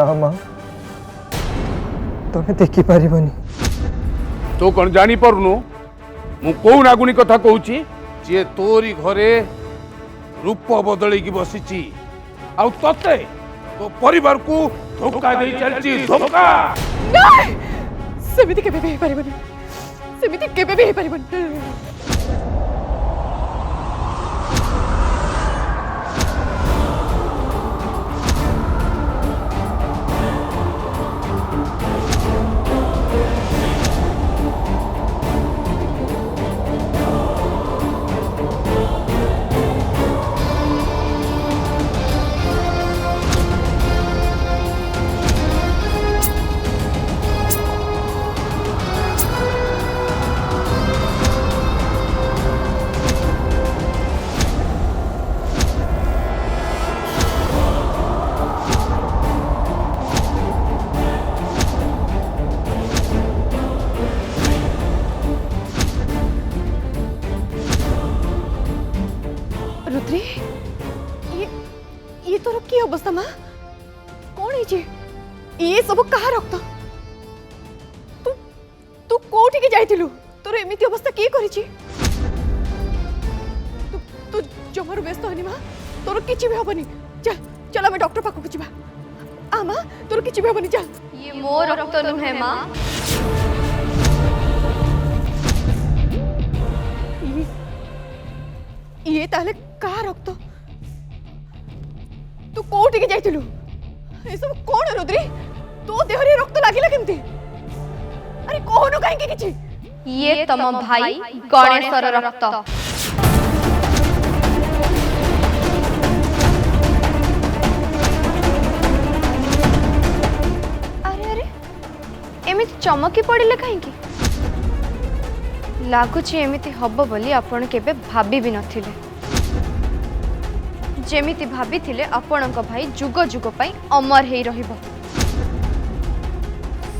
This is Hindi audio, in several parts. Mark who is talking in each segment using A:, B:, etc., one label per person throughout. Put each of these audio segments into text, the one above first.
A: ना माँ तुम्हें देखी पारिबनी।
B: तो कौन जानी पारुनु मु कौ नागुणी कथा कहूची जे तोरी घरे रूप बदल की बसीची आ तते तो परिवार को धोखा दे चलची धोखा।
C: नहीं सेमिति केबे भी पारिबनी, सेमिति केबे भी पारिबनी। रुद्री ये तोर की अवस्था माँ कौन है ये सब कहा रक्त तू तू कोठी के जाइथिलु तोर एमिति अवस्था की करिछि तू तू जमर व्यस्त हनी माँ तोर किछि भी हबनी चल चल हम डॉक्टर पाखु जिबा आ माँ तोर किछि भी हबनी चल
D: ये मो रक्त नुहे माँ
C: ये ताले कहा रक्त तू कोठी के जाइथिलु ए सब कोन रुद्री तो देहरे रक्त लागिला केमती अरे कोहनु काहे के किछि
D: ये तम भाई गणेशर रक्त। अरे अरे एमिति चमकी पड़िले कहीं लगुच एमिति हब बोली आपण केबे भाबी भी नथिले जेमिति भाबी थिले आपणक भाई जुग जुग पई अमर हेई रहिबो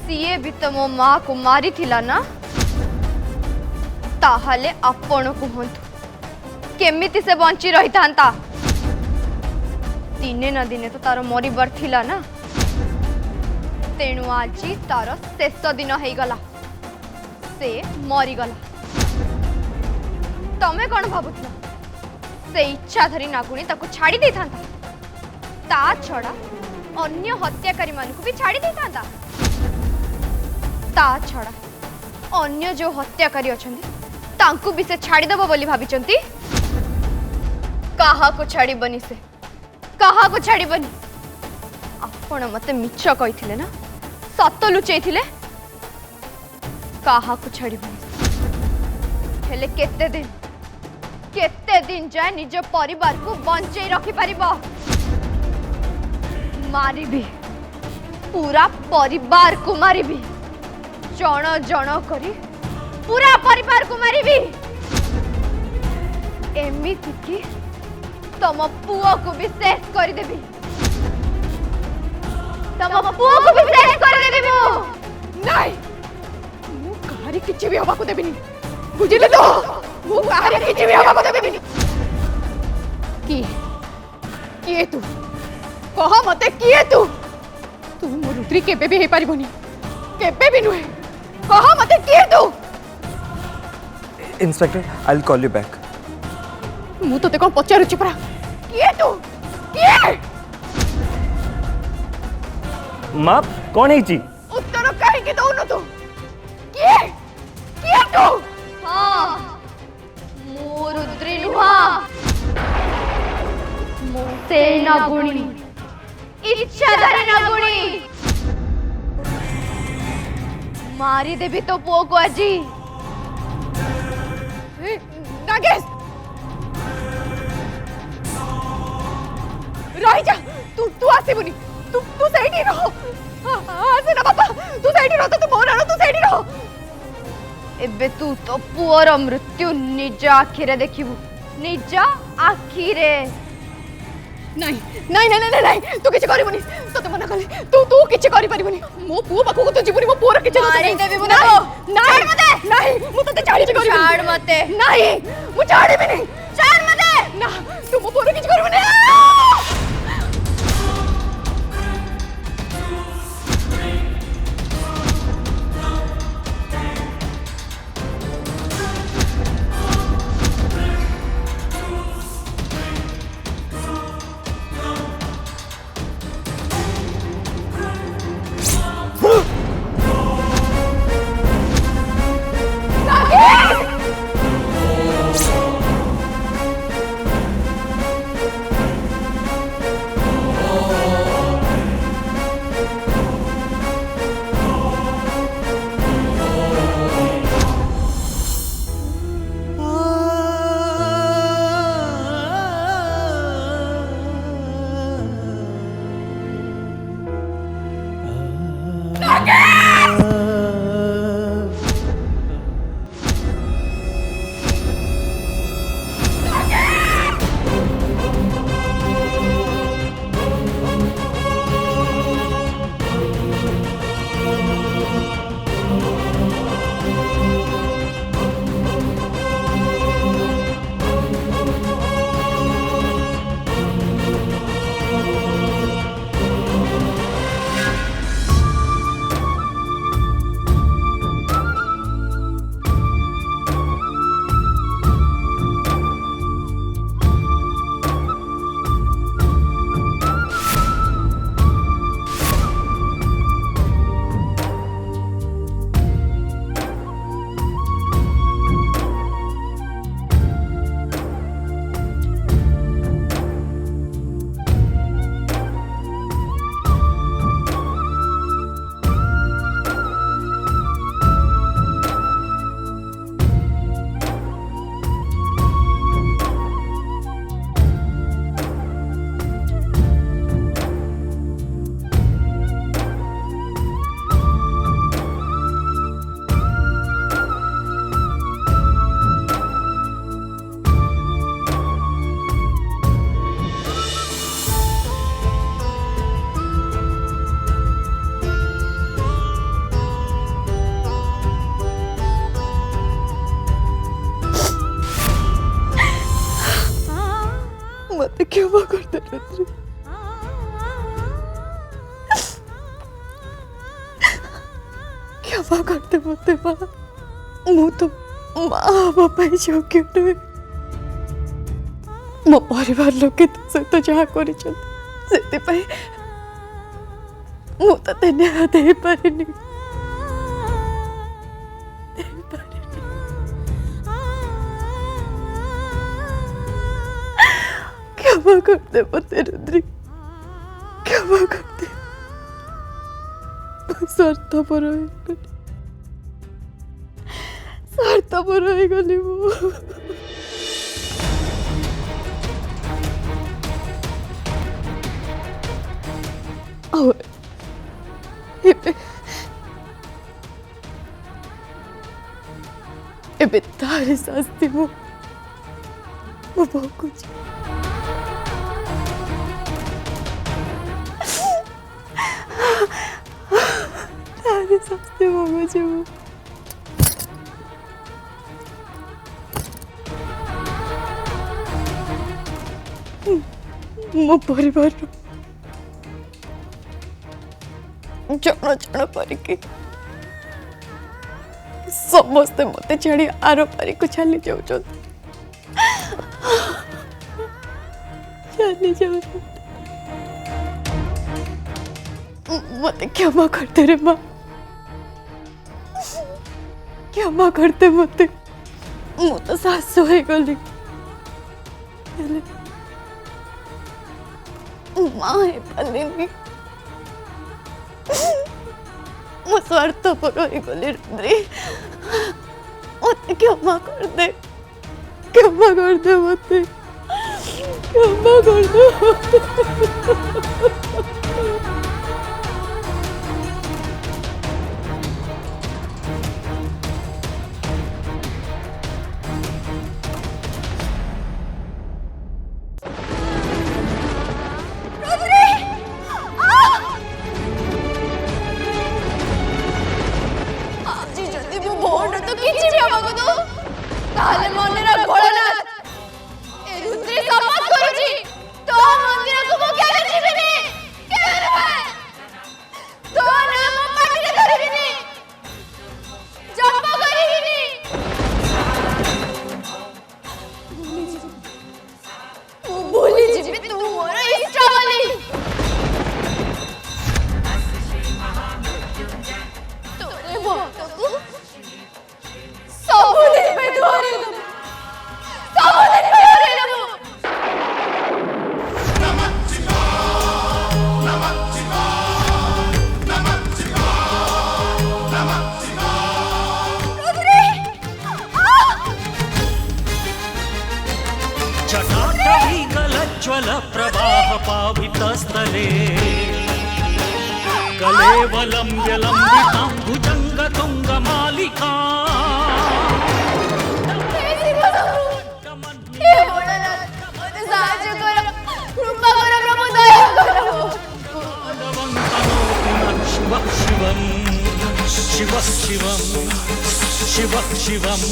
D: सीए भी तो मो माँ को मारी थिला ना ताहाले आपण को हंतु केमिति से बंची रही थांता दिने ना दिने तो तार मरिबार थिला ना तेणु आज तार शेष दिन हेई गला से मरी गला तमे कौन भाबुथिल से इच्छा धरी नागुणी ताको छाड़ी दे थांता ता छड़ा अन्य हत्याकारी मानकु भी छाड़ी दे थांता ता छड़ा अन्य जो हत्याकारी अछंती तांकु भी से छाड़ी दबो बोली भाबिचंती काहा को छाड़ी बनी से काहा को छाड़ी बनी आपण मते मिछ कहिथिले ना सत लुचैथिले काहा को छाड़ी बनी हेले केते दिन जाए निज परिवार को बंचई रखी पारिबो मारिबी पूरा परिवार को मारिबी जण जण करी पूरा परिवार को मारिबी एमिति की तम पुओ को भी शेष कर देबी तम पुओ को भी शेष कर देबी मु
C: नहीं मु काहारी किछि भी हबा को देबिनी बुझिले तो मु काहारी किछि भी हबा को देबिनी किए तू कह मते किए तू तू मो रुद्री केबे भी हे पारिबोनी केबे भी नुहे कह मते किए तू
A: inspector I will call you back.
C: मु तो कौन पचारुछि परा किए तू किए
A: माँ कौन है जी
C: उत्तर काहे के दउनु तू किए किए तू
D: हाँ मो रुद्री नुहा मो से नागुणी इच्छाधारी नागुणी मारी देवी तो पुओ को आजी
C: नागेश रही जा तू तू आसीबुनी तू तू सैडी रहो आसे ना बाबा तू सैडी रहो तो मोर आनो तू सैडी रहो
D: एबे तू तो पुअर मृत्यु निज आखिरे देखिबु निज आखिरे
C: नहीं नहीं नहीं नहीं नहीं तू किछ करिबुनी तते मना कले तू किछ करि परिबुनी मो पुओ पाखु को तू जीबुनी मो पुओर किछ
D: मारी देबी बुना
C: नहीं मते नहीं मु तते छाड़ी भी करिबुनी
D: छाड़ मते
C: नहीं मु छाड़ी भी नहीं
D: छाड़ मते
C: ना तू मो पुओर किछ करिबुनी मत क्षमा कर दे रुद्री। क्षमा कर दे मत माँ। मु तो माँ बापा योग्य नुहे। मो परिवार लोके तो सहित जहाँ कर मु ते न्याय दे पारिनी। क्षमा कर दे मते रुद्री, क्षमा कर दे। स्वार्थपर हो गली मु। एबे तारी शास्ति मु भोगुची। तारी शास्ति भोगुची मु। मो परिवार जन जन करके समस्ते मत छाड़ी आर पारी को चली जाऊ मत क्षमा करते रे माँ, क्षमा करते मत। मु तो सासु हो गली माँ है पालिनी। मु स्वार्थपर हो गली रुद्री। मत क्षमा कर दे, क्षमा कर दे मत, क्षमा कर दे।
E: प्रवाह पावितस्थले कलेवलं व्यलम्बितां भुजङ्गतुङ्गमालिका शिव शिवं शिव शिवं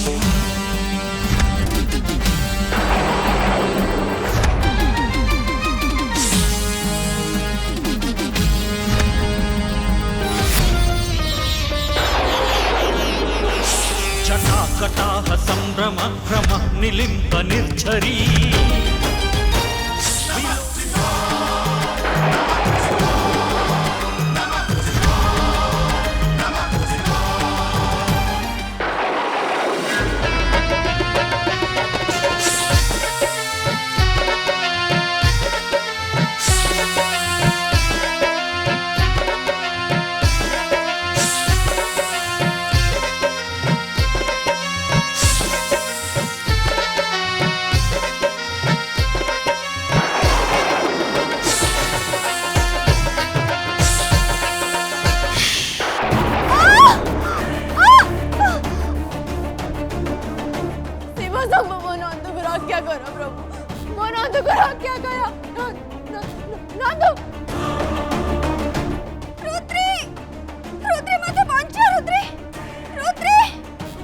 E: जटाकटाह संभ्रम भ्रम निलिम्ब निर्झरी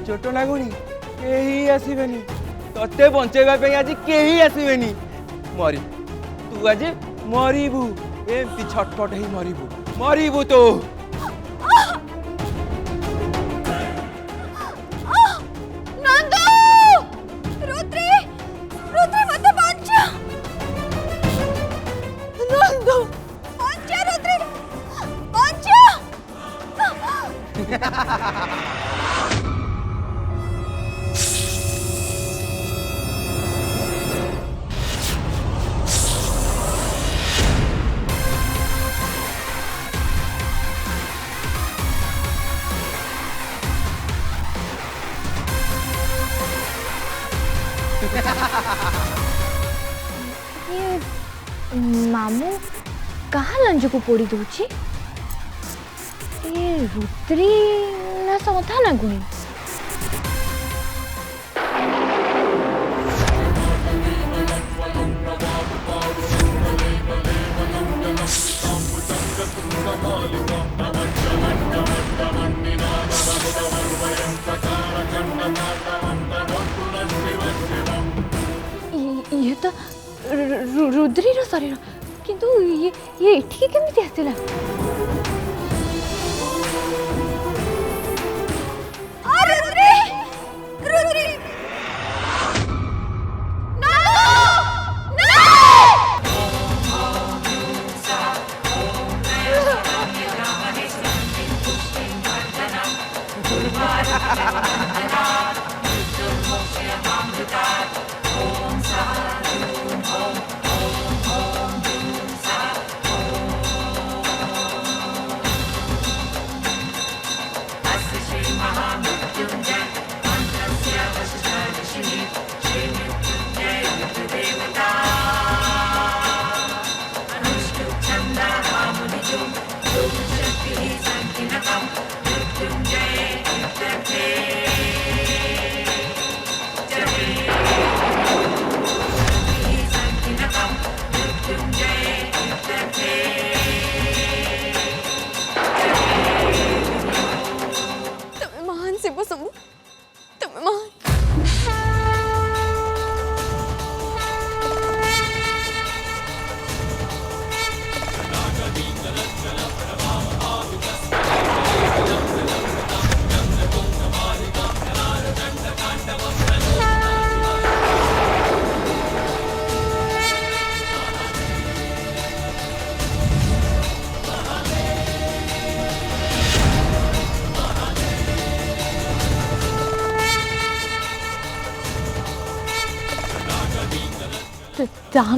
A: छोट नागुणी केही आसबेनी तते बंचेबा आज केही आसबेनी
F: मरी तू आज मरीबू एमती छटपट ही मरीबू मरीबू तो
C: नंदू रुद्री रुद्री मत बंचा नंदू बंचा रुद्री बंचा
D: मामू कहाँ लंज को पोड़ी दूची ये रुद्री ना समथा ना गुणी ये तो रुद्री रो शरीर किंतु ये एठी केमिति आसिला
C: रुद्री रुद्री तुम्हें महान शिव शंभु तुम्हें महान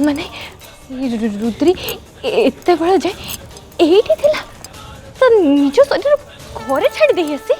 D: माने रुद्री एते बड़ा जाए एठी थिला तो निज शरीर घरे छाड़ी दे आसी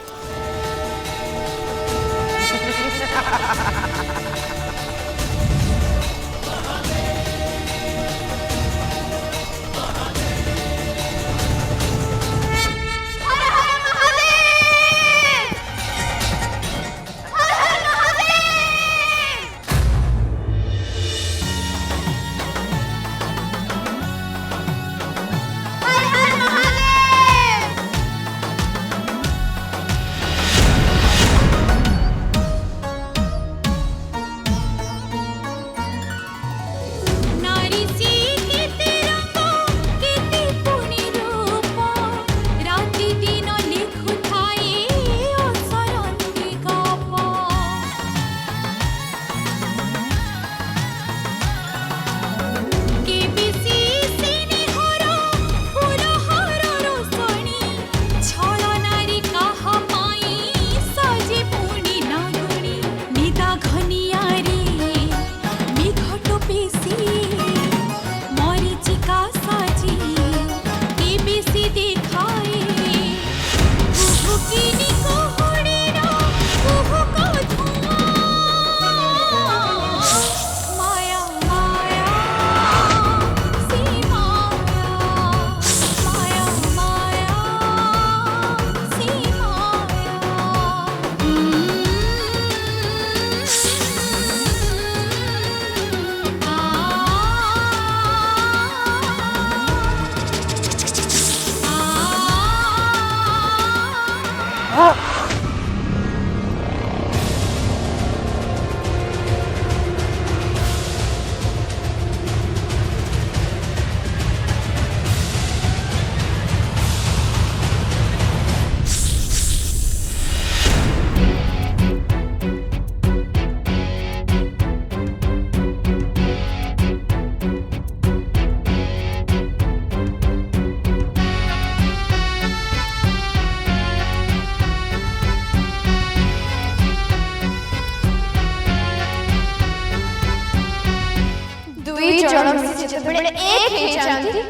D: दुई जण मिसी जेतेबेले एक हे जानती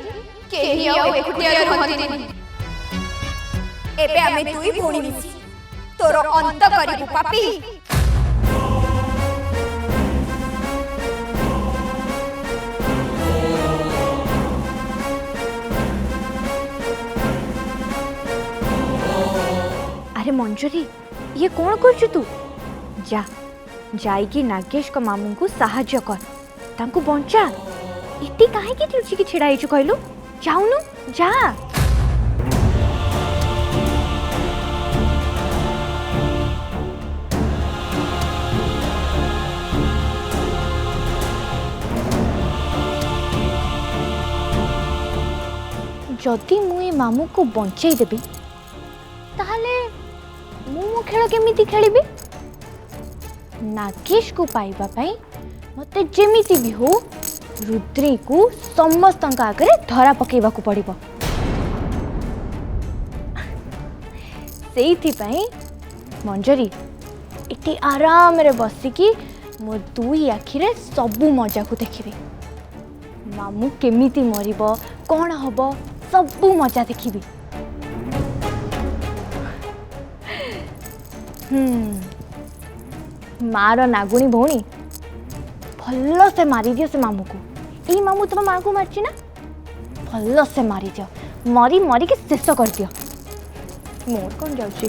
D: केही आउ एकुटिया रहंती एबे आमे दुई भोणी मिसी तोर अंत करिबु पापी।
G: अरे मंजरी ये कौन कर तू जा जाइकी नागेश को मामू को साहाଯ୍य कर तांको बंचा इति काहे की तुलसी की छिड़ा हिचु कहलु जाउनु जा। जदि मु ए मामू को बंचाई देबी ताहले मु खेल केमिति खेलिबी नागेश को पाइबा पाई मते जेमिति भी हो रुद्री को समस्त आगे धरा पकेबा को पड़िबो। सेइथि पाई मंजरी इति आराम रे बसिकी मो दुई आखिरे सबु मजा को देखिबी मामू केमिति मरिबो कौन हबो सबु मजा देखिबी। मार नागुणी भौणी भल से मारी दियो से मामू को ई मामू तुम माँ को मारची ना भल से मारी दियो मरी मरी के शेष कर दियो मोर कौन जाउची।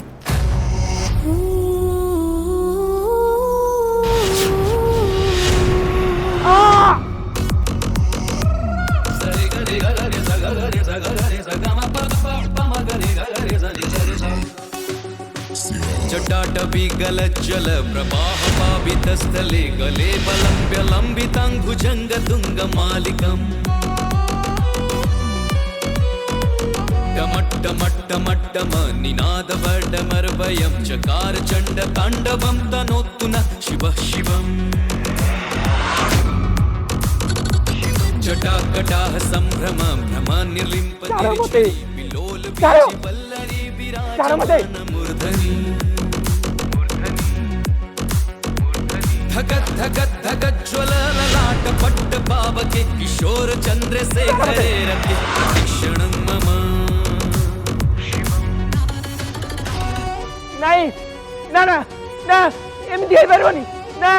E: जटाटवी गलज्जल प्रवाह पावितस्थले गले बलम्ब्य लम्बिताङ्गुजङ्ग तुङ्गमालिकम् टमट्टमट्टमट्टम निनादवर्डमर्वयं चकार चण्ड ताण्डवं तनोतु नः शिवः शिवम् जटाकटाः सम्भ्रम भ्रम निर्लिम्पति विलोल वल्लरी विराजमान मूर्धनि धगत धगत धगत ज्वल ललाट पट्ट पावके किशोर चंद्रशेखरे रति क्षणं मम।
A: नहीं ना ना ना एमती है परबनी ना